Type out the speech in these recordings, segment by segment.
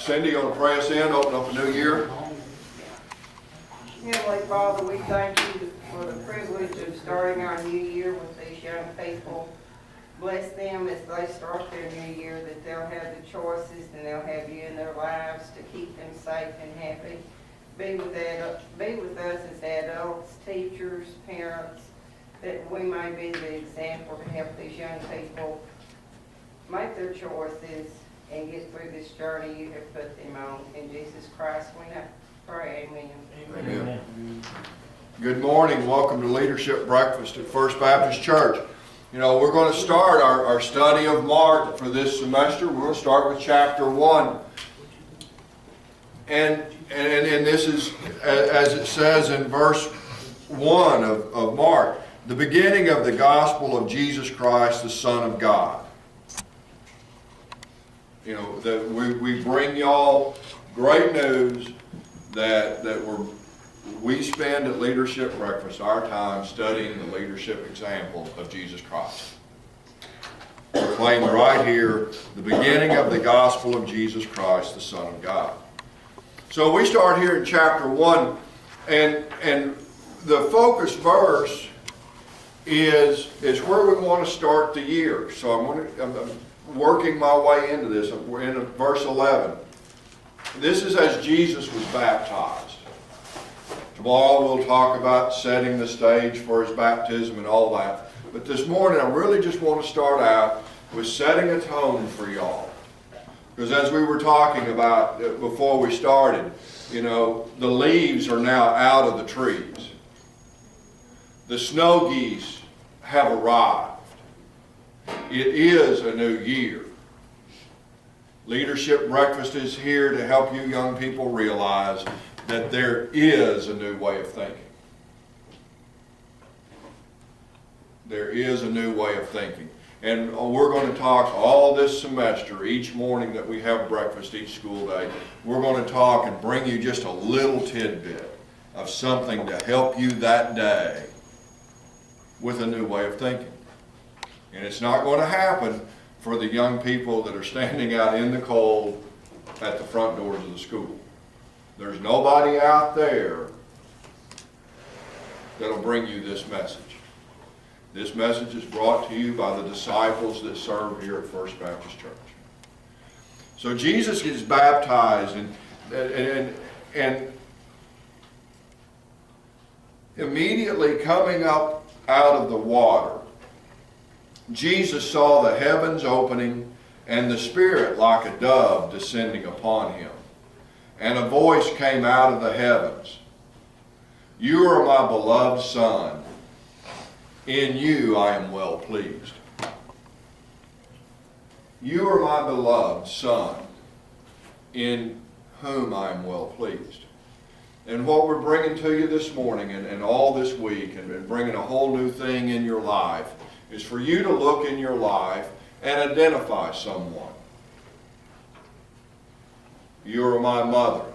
Cindy, you want to pray us in, open up a new year? Heavenly Father, we thank you for the privilege of starting our new year with these young people. Bless them as they start their new year, that they'll have the choices and they'll have you in their lives to keep them safe and happy. Be with us as adults, teachers, parents, that we may be the example to help these young people make their choices and get through this journey you have put them on. In Jesus Christ we now pray, amen. Amen. Good morning. Welcome to Leadership Breakfast at First Baptist Church. You know, we're going to start our study of Mark for this semester. We're going to start with chapter 1. And this is, as it says in verse 1 of Mark, the beginning of the gospel of Jesus Christ, the Son of God. You know, that we bring y'all great news that we spend at Leadership Breakfast our time studying the leadership example of Jesus Christ. Proclaimed right here, the beginning of the gospel of Jesus Christ, the Son of God. So we start here in chapter 1, and the focus verse is where we want to start the year. So I'm working my way into this. We're in verse 11. This is as Jesus was baptized. Tomorrow we'll talk about setting the stage for his baptism and all that. But this morning I really just want to start out with setting a tone for y'all. Because as we were talking about before we started, you know, the leaves are now out of the trees. The snow geese have arrived. It is a new year. Leadership Breakfast is here to help you young people realize that there is a new way of thinking. There is a new way of thinking. And we're going to talk all this semester, each morning that we have breakfast, each school day, we're going to talk and bring you just a little tidbit of something to help you that day with a new way of thinking. And it's not going to happen for the young people that are standing out in the cold at the front doors of the school. There's nobody out there that'll bring you this message. This message is brought to you by the disciples that serve here at First Baptist Church. So Jesus is baptized, and immediately coming up out of the water, Jesus saw the heavens opening and the Spirit like a dove descending upon him. And a voice came out of the heavens. You are my beloved Son. In you I am well pleased. You are my beloved Son, in whom I am well pleased. And what we're bringing to you this morning and all this week, and bringing a whole new thing in your life, is for you to look in your life and identify someone. You are my mother.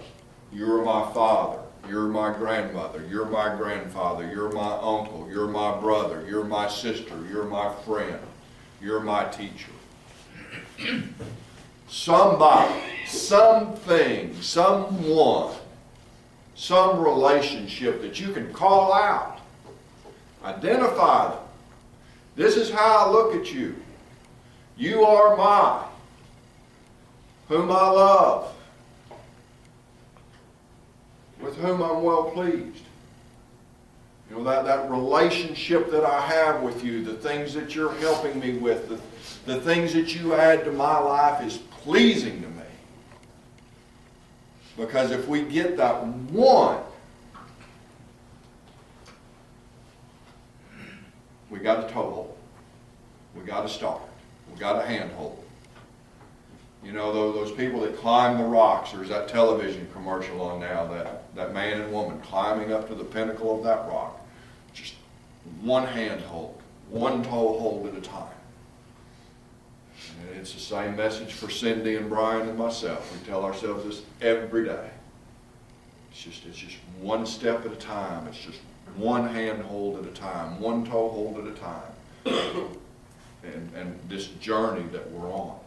You are my father. You're my grandmother. You're my grandfather. You're my uncle. You're my brother. You're my sister. You're my friend. You're my teacher. Somebody, something, someone, some relationship that you can call out. Identify them. This is how I look at you. You are mine, whom I love, with whom I'm well pleased. You know, that relationship that I have with you, the things that you're helping me with, the things that you add to my life is pleasing to me. Because if we get that one, we got a toehold. We got a start. We got a handhold. You know, those people that climb the rocks, there's that television commercial on now, that man and woman climbing up to the pinnacle of that rock. Just one handhold, one toe hold at a time. And it's the same message for Cindy and Brian and myself. We tell ourselves this every day. It's just one step at a time. It's just one handhold at a time, one toe hold at a time. And this journey that we're on.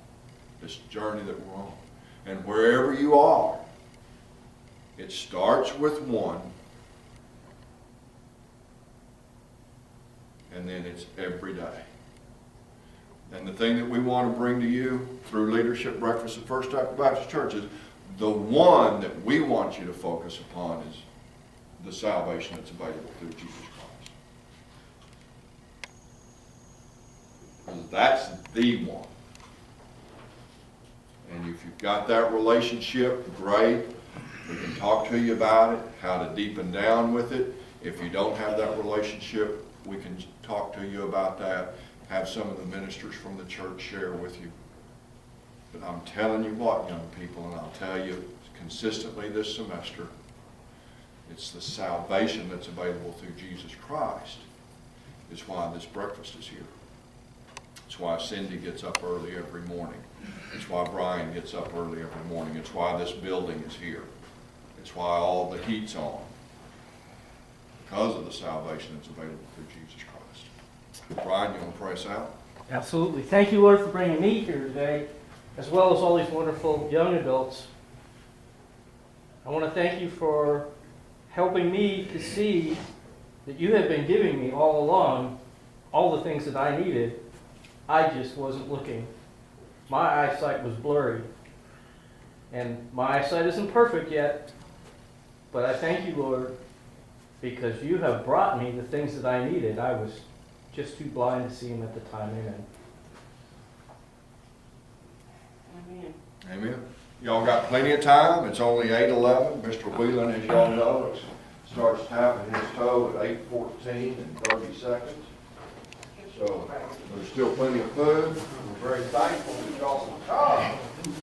And wherever you are, it starts with one, and then it's every day. And the thing that we want to bring to you through Leadership Breakfast at First Baptist Church is the one that we want you to focus upon is the salvation that's available through Jesus Christ. Because that's the one. And if you've got that relationship, great. We can talk to you about it, how to deepen down with it. If you don't have that relationship, we can talk to you about that. Have some of the ministers from the church share with you. But I'm telling you what, young people, and I'll tell you consistently this semester, it's the salvation that's available through Jesus Christ is why this breakfast is here. It's why Cindy gets up early every morning. It's why Brian gets up early every morning. It's why this building is here. It's why all the heat's on. Because of the salvation that's available through Jesus Christ. Brian, you want to pray us out? Absolutely. Thank you, Lord, for bringing me here today, as well as all these wonderful young adults. I want to thank you for helping me to see that you have been giving me all along all the things that I needed. I just wasn't looking. My eyesight was blurry. And my eyesight isn't perfect yet, but I thank you, Lord, because you have brought me the things that I needed. I was just too blind to see them at the time. Amen. Amen. Amen. Y'all got plenty of time. It's only 8:11. Mr. Whelan, as y'all know, starts tapping his toe at 8:14 and 30 seconds. So there's still plenty of food. We're very thankful for y'all's time.